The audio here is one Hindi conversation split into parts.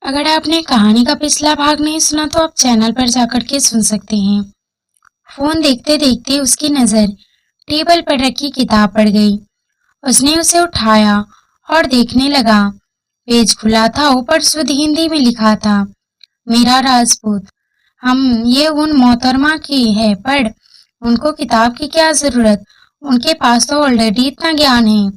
अगर आपने कहानी का पिछला भाग नहीं सुना तो आप चैनल पर जाकर के सुन सकते हैं। फोन देखते देखते उसकी नजर टेबल पर रखी किताब पड़ गई। उसने उसे उठाया और देखने लगा। पेज खुला था, ऊपर शुद्ध हिंदी में लिखा था, मेरा राजपूत। हम ये उन मोहतरमा की है, पर उनको किताब की क्या जरूरत, उनके पास तो ऑलरेडी इतना ज्ञान है।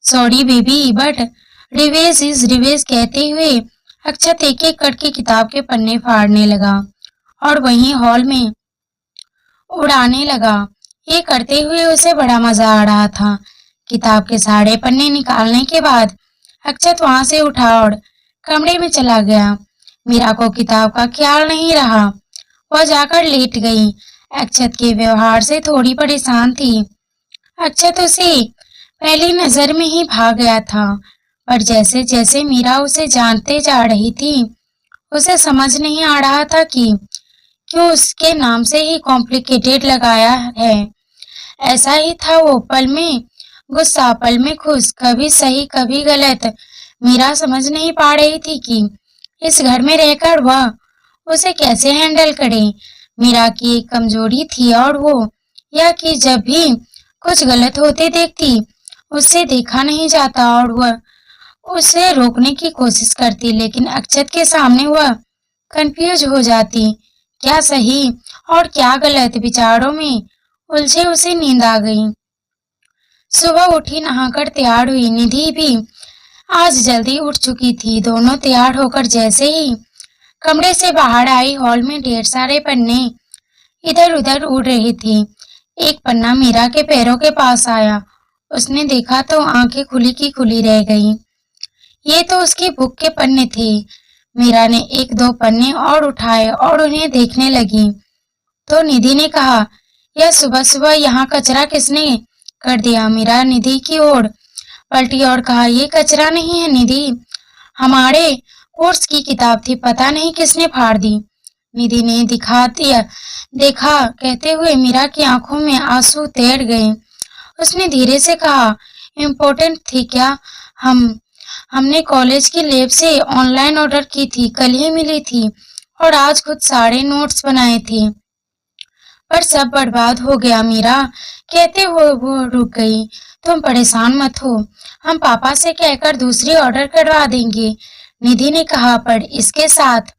Sorry baby but ravage is ravage कहते हुए अक्षत एक एक करके किताब के पन्ने फाड़ने लगा और वहीं हॉल में उड़ाने लगा। ये करते हुए उसे बड़ा मजा आ रहा था। किताब के सारे पन्ने निकालने के बाद अक्षत वहां से उठा और कमरे में चला गया। मीरा को किताब का ख्याल नहीं रहा। वह जाकर लेट गई। अक्षत के व्यवहार से थोड़ी परेशान थी। अक्षत उसे पहली नजर में ही भाग गया था, पर जैसे जैसे मीरा उसे जानते जा रही थी, उसे समझ नहीं आ रहा था कि क्यों उसके नाम से ही कॉम्प्लिकेटेड लगाया है। ऐसा ही था वो, पल में गुस्सा पल में खुश, कभी सही कभी गलत। मीरा समझ नहीं पा रही थी कि इस घर में रहकर वह उसे कैसे हैंडल करे। मीरा की एक कमजोरी थी और वो यह कि जब भी कुछ गलत होते देखती उससे देखा नहीं जाता और वह उसे रोकने की कोशिश करती, लेकिन अक्षत के सामने वह कंफ्यूज हो जाती। क्या सही और क्या गलत विचारों में उलझे उसे नींद आ गई। सुबह उठी, नहाकर तैयार हुई। निधि भी आज जल्दी उठ चुकी थी। दोनों तैयार होकर जैसे ही कमरे से बाहर आई, हॉल में ढेर सारे पन्ने इधर उधर उड़ रहे थे। एक पन्ना मीरा के पैरों के पास आया। उसने देखा तो आंखें खुली की खुली रह गईं। ये तो उसकी बुक के पन्ने थे। मीरा ने एक दो पन्ने और उठाए और उन्हें देखने लगी तो निधि ने कहा, यह सुबह सुबह यहाँ कचरा किसने कर दिया? मीरा निधि की ओर पलटी और कहा, ये कचरा नहीं है निधि, हमारे कोर्स की किताब थी, पता नहीं किसने फाड़ दी। निधि ने दिखा दिया देखा कहते हुए मीरा की आंखों में आंसू तैर गए। उसने धीरे से कहा, इम्पोर्टेंट थी क्या? हमने कॉलेज की लैब से ऑनलाइन ऑर्डर की थी, कल ही मिली थी और आज खुद सारे नोट्स बनाए थे, पर सब बर्बाद हो गया। मीरा कहते हुए वो रुक गई। तुम परेशान मत हो, हम पापा से कहकर दूसरी ऑर्डर करवा देंगे। निधि ने कहा, पर इसके साथ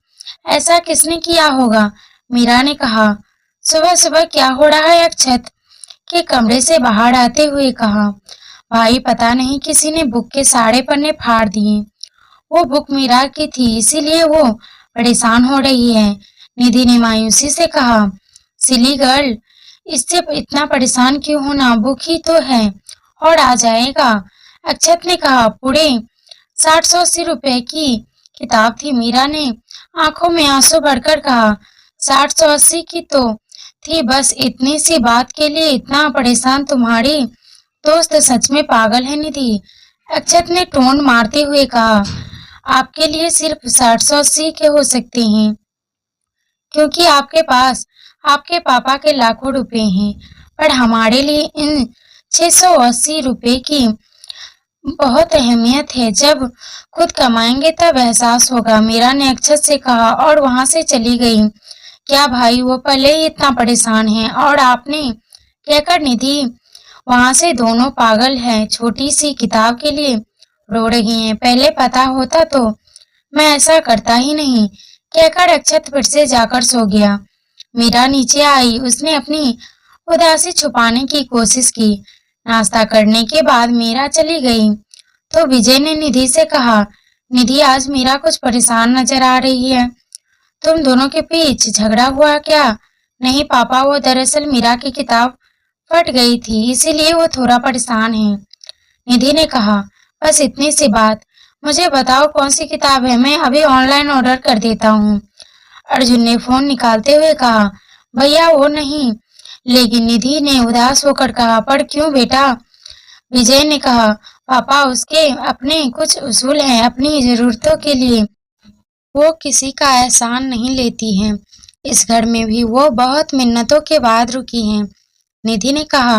ऐसा किसने किया होगा? मीरा ने कहा। सुबह सुबह क्या हो रहा है? अक्षत के कमरे से बाहर आते हुए कहा, भाई पता नहीं किसी ने बुक के सारे पन्ने फाड़ दिए। वो बुक मीरा की थी, इसीलिए वो परेशान हो रही है। निधि ने मायूसी से कहा, सिली गर्ल, इससे इतना परेशान क्यों होना, बुक ही तो है और आ जाएगा। अक्षत ने कहा, पूरे 60-80 रुपए की किताब थी। मीरा ने आंखों में आंसू भरकर कहा, 60-80 की तो थी, बस इतनी सी बात के लिए इतना परेशान? तुम्हारी दोस्त सच में पागल है निधि, अक्षत ने टोन मारते हुए कहा। आपके लिए सिर्फ 60-80 के हो सकते हैं क्योंकि आपके पास आपके पापा के लाखों रुपए हैं, पर हमारे लिए इन 680 रुपए की बहुत अहमियत है। जब खुद कमाएंगे तब एहसास होगा। मीरा ने अक्षत से कहा और वहां से चली गई। क्या भाई, वो पहले ही इतना परेशान है और आपने कहकर निधि वहां से दोनों पागल हैं, छोटी सी किताब के लिए रो रही हैं। पहले पता होता तो मैं ऐसा करता ही नहीं, कहकर अक्षत फिर से जाकर सो गया। मीरा नीचे आई। उसने अपनी उदासी छुपाने की कोशिश की। नाश्ता करने के बाद मीरा चली गई तो विजय ने निधि से कहा, निधि आज मीरा कुछ परेशान नजर आ रही है, तुम दोनों के बीच झगड़ा हुआ क्या? नहीं पापा, वो दरअसल मीरा की किताब फट गई थी, इसीलिए वो थोड़ा परेशान है। निधि ने कहा, बस इतनी सी बात, मुझे बताओ कौन सी किताब है, मैं अभी ऑनलाइन ऑर्डर कर देता हूँ। अर्जुन ने फोन निकालते हुए कहा, भैया वो नहीं। लेकिन निधि ने उदास होकर कहा, पर क्यों बेटा? विजय ने कहा, पापा उसके अपने कुछ उसूल हैं अपनी जरूरतों के लिए, वो किसी का एहसान नहीं लेती हैं। इस घर में भी वो बहुत मिन्नतों के बाद रुकी हैं। निधि ने कहा,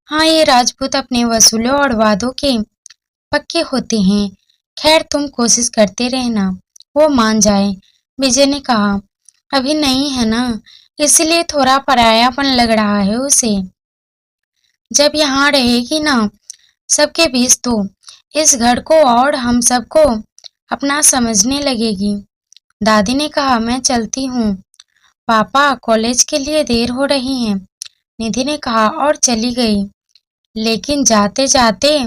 हाँ ये राजपूत अपने वसूलों और वादों के पक्के होते हैं। खैर तुम कोशिश करते रहना। वो मान जाए। विजय ने कहा, अभी नहीं है ना, इसलिए थोड़ा परायापन लग रहा है उसे। जब यहाँ रहेगी ना सबके बीच तो इस घर को और हम सबको अपना समझने लगेगी। दादी ने कहा, मैं चलती हूँ पापा, कॉलेज के लिए देर हो रही है। निधि ने कहा और चली गई। लेकिन जाते जाते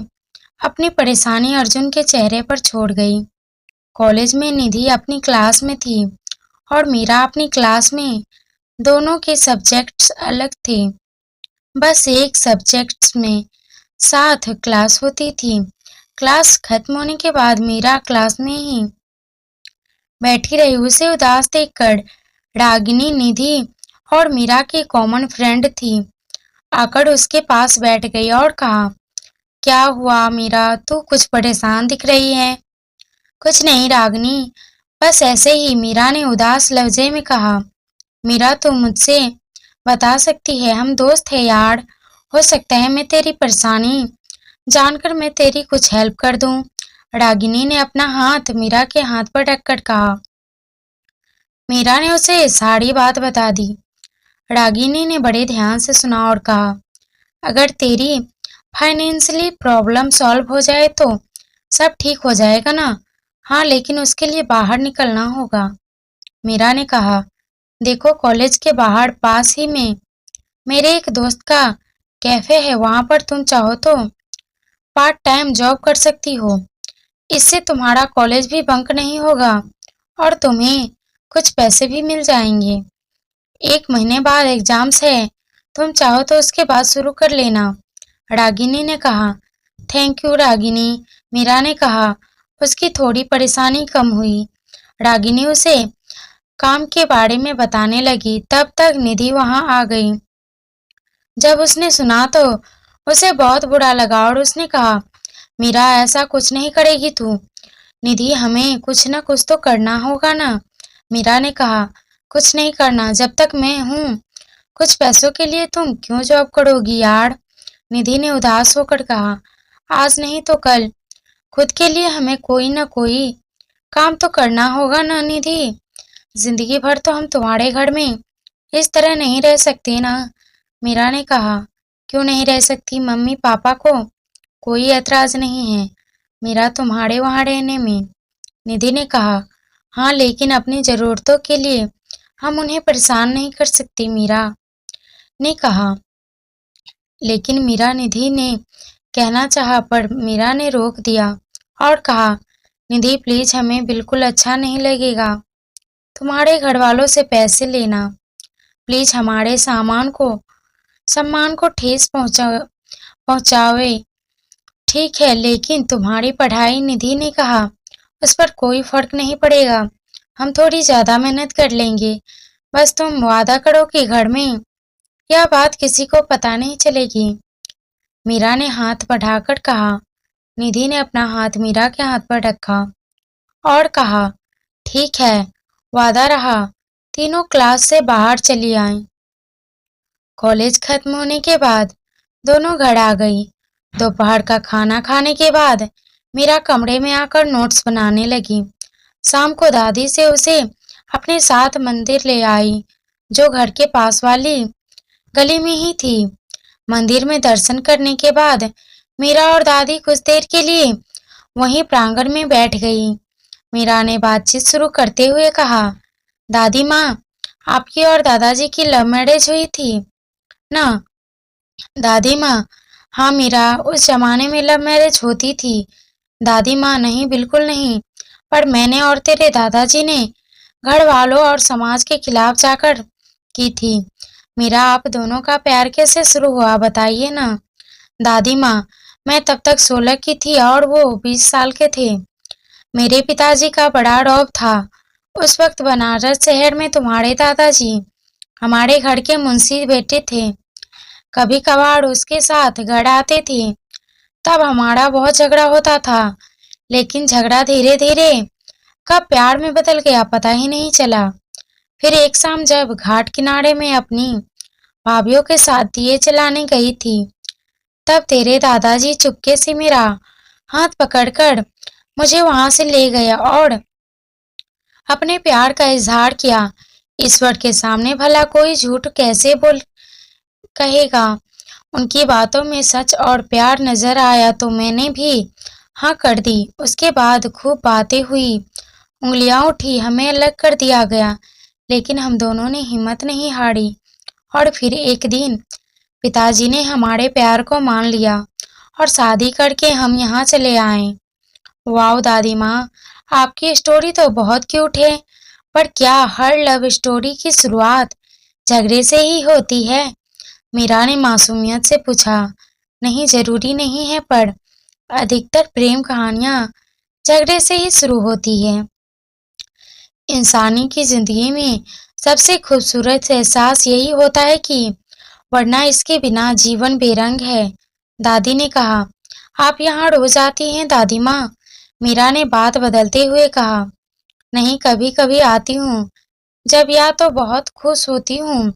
अपनी परेशानी अर्जुन के चेहरे पर छोड़ गई। कॉलेज में निधि अपनी क्लास में थी और मीरा अपनी क्लास में। दोनों के सब्जेक्ट्स अलग थे। बस एक सब्जेक्ट्स में साथ क्लास होती थी। क्लास खत्म होने के बाद मीरा क्लास में ही बैठी रही। उसे उदास देखकर रागिनी, निधि और मीरा की कॉमन फ्रेंड थी, आकर उसके पास बैठ गई और कहा, क्या हुआ मीरा, तू कुछ परेशान दिख रही है। कुछ नहीं रागिनी, बस ऐसे ही, मीरा ने उदास लहजे में कहा। मीरा, तुम मुझसे बता सकती है, हम दोस्त है यार। हो सकता है मैं तेरी परेशानी जानकर मैं तेरी कुछ हेल्प कर दूं। रागिनी ने अपना हाथ मीरा के हाथ पर रखकर कहा। मीरा ने उसे सारी बात बता दी। रागिनी ने बड़े ध्यान से सुना और कहा, अगर तेरी फाइनेंशियली प्रॉब्लम सॉल्व हो जाए तो सब ठीक हो जाएगा ना। हाँ, लेकिन उसके लिए बाहर निकलना होगा। मीरा ने कहा, देखो कॉलेज के बाहर पास ही में मेरे एक दोस्त का कैफे है, वहां पर तुम चाहो तो पार्ट टाइम जॉब कर सकती हो। इससे तुम्हारा कॉलेज भी बंक नहीं होगा और तुम्हें कुछ पैसे भी मिल जाएंगे। 1 महीने बाद एग्जाम्स है, तुम चाहो तो उसके बाद शुरू कर लेना। रागिनी ने कहा, थैंक यू रागिनी। मीरा ने कहा। उसकी थोड़ी परेशानी कम हुई। रागिनी उसे काम के बारे में बताने लगी। तब तक निधि वहां आ गई। जब उसने सुना तो उसे बहुत बुरा लगा और उसने कहा, मीरा, ऐसा कुछ नहीं करेगी तू। निधि, हमें कुछ ना कुछ तो करना होगा ना। मीरा ने कहा, कुछ नहीं करना जब तक मैं हूँ। कुछ पैसों के लिए तुम क्यों जॉब करोगी यार। निधि ने उदास होकर कहा, आज नहीं तो कल खुद के लिए हमें कोई ना कोई काम तो करना होगा ना निधि। जिंदगी भर तो हम तुम्हारे घर में इस तरह नहीं रह सकते ना। मीरा ने कहा, क्यों नहीं रह सकती, मम्मी पापा को कोई ऐतराज नहीं है मीरा तुम्हारे वहां रहने में। निधि ने कहा, हाँ, लेकिन अपनी जरूरतों के लिए हम उन्हें परेशान नहीं कर सकते। मीरा ने कहा। लेकिन मीरा, निधि ने कहना चाहा पर मीरा ने रोक दिया और कहा, निधि प्लीज, हमें बिल्कुल अच्छा नहीं लगेगा तुम्हारे घर वालों से पैसे लेना। प्लीज हमारे सम्मान को ठेस पहुंचावे। ठीक है, लेकिन तुम्हारी पढ़ाई, निधि ने कहा, उस पर कोई फर्क नहीं पड़ेगा। हम थोड़ी ज्यादा मेहनत कर लेंगे। बस तुम वादा करो कि घर में यह बात किसी को पता नहीं चलेगी। मीरा ने हाथ बढ़ाकर कहा। निधि ने अपना हाथ मीरा के हाथ पर रखा और कहा, ठीक है, वादा रहा। तीनों क्लास से बाहर चली आईं। कॉलेज खत्म होने के बाद दोनों घर आ गई। दोपहर का खाना खाने के बाद मीरा कमरे में आकर नोट्स बनाने लगी। शाम को दादी से उसे अपने साथ मंदिर ले आई, जो घर के पास वाली गली में ही थी। मंदिर में दर्शन करने के बाद मीरा और दादी कुछ देर के लिए वहीं प्रांगण में बैठ गई। मीरा ने बातचीत शुरू करते हुए कहा, दादी माँ, आपकी और दादाजी की लव मैरिज हुई थी ना। दादी माँ, हाँ मीरा, उस जमाने में लव मैरिज होती थी। दादी माँ, नहीं, बिल्कुल नहीं, पर मैंने और तेरे दादाजी ने घर वालों और समाज के खिलाफ जाकर की थी। मीरा, आप दोनों का प्यार कैसे शुरू हुआ, बताइए ना। दादी माँ, मैं तब तक 16 की थी और वो 20 साल के थे। मेरे पिताजी का बड़ा रौब था। उस वक्त बनारस शहर में तुम्हारे दादाजी हमारे घर के मुंशी बेटे थे। कभी कभार उसके साथ घर आते थे, तब हमारा बहुत झगड़ा होता था। लेकिन झगड़ा धीरे धीरे कब प्यार में बदल गया पता ही नहीं चला। फिर एक शाम जब घाट किनारे में अपनी भाभीियों के साथ दिए जलाने गई थी, तब तेरे दादाजी चुपके से मेरा हाथ पकड़कर मुझे वहां से ले गया और अपने प्यार का इजहार किया। ईश्वर के सामने भला कोई झूठ कैसे बोल कहेगा। उनकी बातों में सच और प्यार नजर आया तो मैंने भी हाँ कर दी। उसके बाद खूब बातें हुई, उंगलियां उठी, हमें अलग कर दिया गया, लेकिन हम दोनों ने हिम्मत नहीं हारी। और फिर एक दिन पिताजी ने हमारे प्यार को मान लिया और शादी करके हम यहाँ चले आए। वाह दादी माँ, आपकी स्टोरी तो बहुत क्यूट है, पर क्या हर लव स्टोरी की शुरुआत झगड़े से ही होती है? मीरा ने मासूमियत से पूछा। नहीं, जरूरी नहीं है, पर अधिकतर प्रेम कहानियां झगड़े से ही शुरू होती है। इंसानी की जिंदगी में सबसे खूबसूरत एहसास यही होता है कि वरना इसके बिना जीवन बेरंग है। दादी ने कहा। आप यहाँ रोज आती हैं दादी माँ? मीरा ने बात बदलते हुए कहा। नहीं, कभी कभी आती हूँ, जब या तो बहुत खुश होती हूँ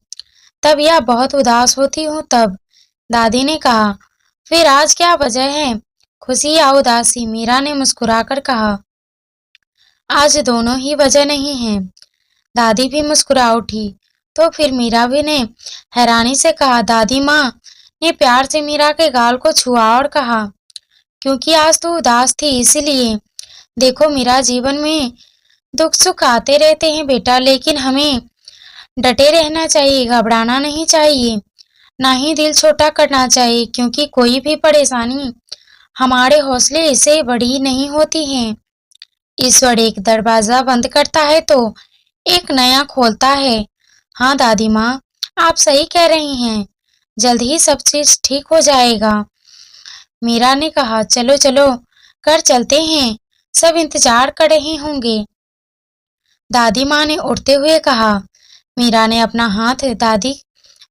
तब, या बहुत उदास होती हूँ तब। दादी ने कहा। फिर आज क्या वजह है, खुशी या उदासी? मीरा ने मुस्कुराकर कहा। आज दोनों ही वजह नहीं है। दादी भी मुस्कुरा उठी। तो फिर मीरा भी ने हैरानी से कहा। दादी माँ ने प्यार से मीरा के गाल को छुआ और कहा, क्योंकि आज तू उदास थी इसलिए। देखो मीरा, जीवन में दुख सुख आते रहते हैं बेटा, लेकिन हमें डटे रहना चाहिए, घबराना नहीं चाहिए, ना ही दिल छोटा करना चाहिए, क्योंकि कोई भी परेशानी हमारे हौसले से बड़ी नहीं होती है। ईश्वर एक दरवाजा बंद करता है तो एक नया खोलता है। हाँ दादी माँ, आप सही कह रही हैं, जल्द ही सब चीज ठीक हो जाएगा। मीरा ने कहा। चलो चलो, घर चलते हैं, सब इंतजार कर रहे होंगे। दादी माँ ने उठते हुए कहा। मीरा ने अपना हाथ दादी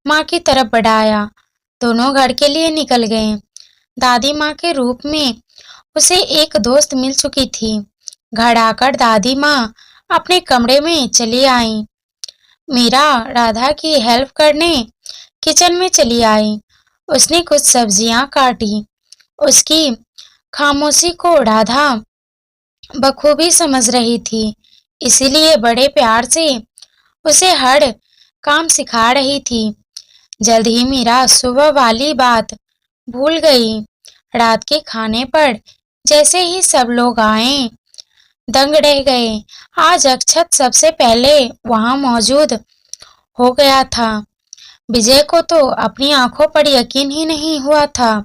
माँ की तरफ बढ़ाया। दोनों घर के लिए निकल गए। दादी माँ के रूप में उसे एक दोस्त मिल चुकी थी। घर आकर दादी माँ अपने कमरे में चली आई। मीरा राधा की हेल्प करने किचन में चली आई। उसने कुछ सब्जियां काटी। उसकी खामोशी को राधा बखूबी समझ रही थी, इसीलिए बड़े प्यार से उसे हर काम सिखा रही थी। जल्द ही मीरा सुबह वाली बात भूल गई। रात के खाने पर जैसे ही सब लोग आए, दंग रह गए। आज अक्षत सबसे पहले वहां मौजूद हो गया था। विजय को तो अपनी आंखों पर यकीन ही नहीं हुआ था।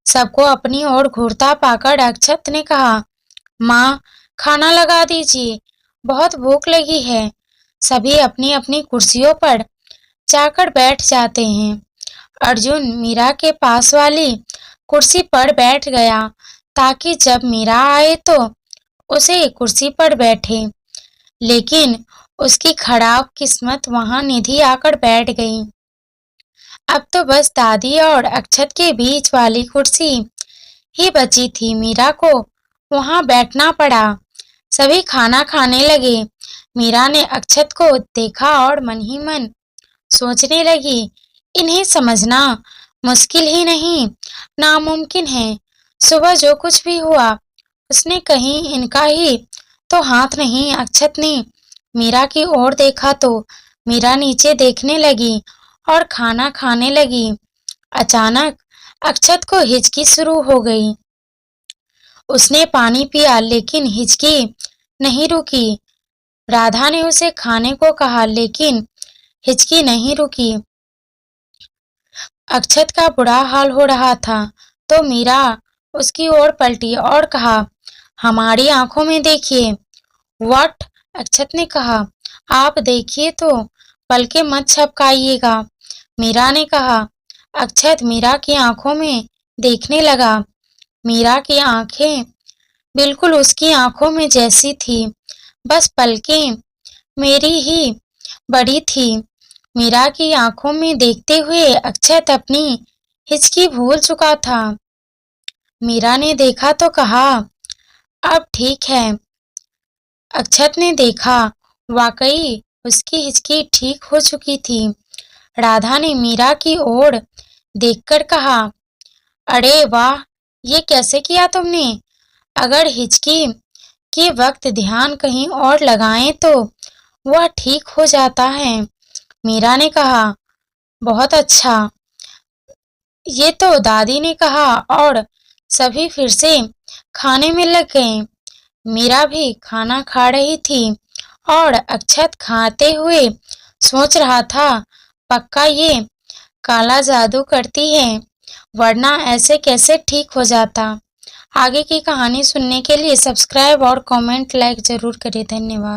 सबको अपनी ओर घूरता पाकर अक्षत ने कहा, माँ, खाना लगा दीजिए, बहुत भूख लगी है। सभी अपनी अपनी कुर्सियों पर जाकर बैठ जाते हैं। अर्जुन मीरा के पास वाली कुर्सी पर बैठ गया ताकि जब मीरा आए तो उसे कुर्सी पर बैठे, लेकिन उसकी खराब किस्मत वहां निधि आकर बैठ गई। अब तो बस दादी और अक्षत के बीच वाली कुर्सी ही बची थी। मीरा को वहां बैठना पड़ा। सभी खाना खाने लगे। मीरा ने अक्षत को देखा और मन ही मन सोचने लगी, इन्हें समझना मुश्किल ही नहीं, नामुमकिन है। सुबह जो कुछ भी हुआ उसने कहीं इनका ही तो हाथ नहीं। अक्षत ने मीरा की ओर देखा तो मीरा नीचे देखने लगी और खाना खाने लगी। अचानक अक्षत को हिचकी शुरू हो गई। उसने पानी पिया, लेकिन हिचकी नहीं रुकी। राधा ने उसे खाने को कहा, लेकिन हिचकी नहीं रुकी। अक्षत का बुरा हाल हो रहा था तो मीरा उसकी ओर पलटी और कहा, हमारी आंखों में देखिए। व्हाट? अक्षत ने कहा। आप देखिए तो, पलके मत झपकाइएगा। मीरा ने कहा। अक्षत मीरा की आंखों में देखने लगा। मीरा की आंखें बिल्कुल उसकी आंखों में जैसी थी, बस पलकें मेरी ही बड़ी थी। मीरा की आंखों में देखते हुए अक्षत अपनी हिचकी भूल चुका था। मीरा ने देखा तो कहा, अब ठीक है। अक्षत ने देखा, वाकई उसकी हिचकी ठीक हो चुकी थी। राधा ने मीरा की ओर देखकर कहा, अरे वाह, ये कैसे किया तुमने? अगर हिचकी कि वक्त ध्यान कहीं और लगाएं तो वह ठीक हो जाता है। मीरा ने कहा, बहुत अच्छा। ये तो दादी ने कहा और सभी फिर से खाने में लग गए। मीरा भी खाना खा रही थी और अक्षत खाते हुए सोच रहा था, पक्का ये काला जादू करती है, वरना ऐसे कैसे ठीक हो जाता। आगे की कहानी सुनने के लिए सब्सक्राइब और कमेंट लाइक जरूर करें। धन्यवाद।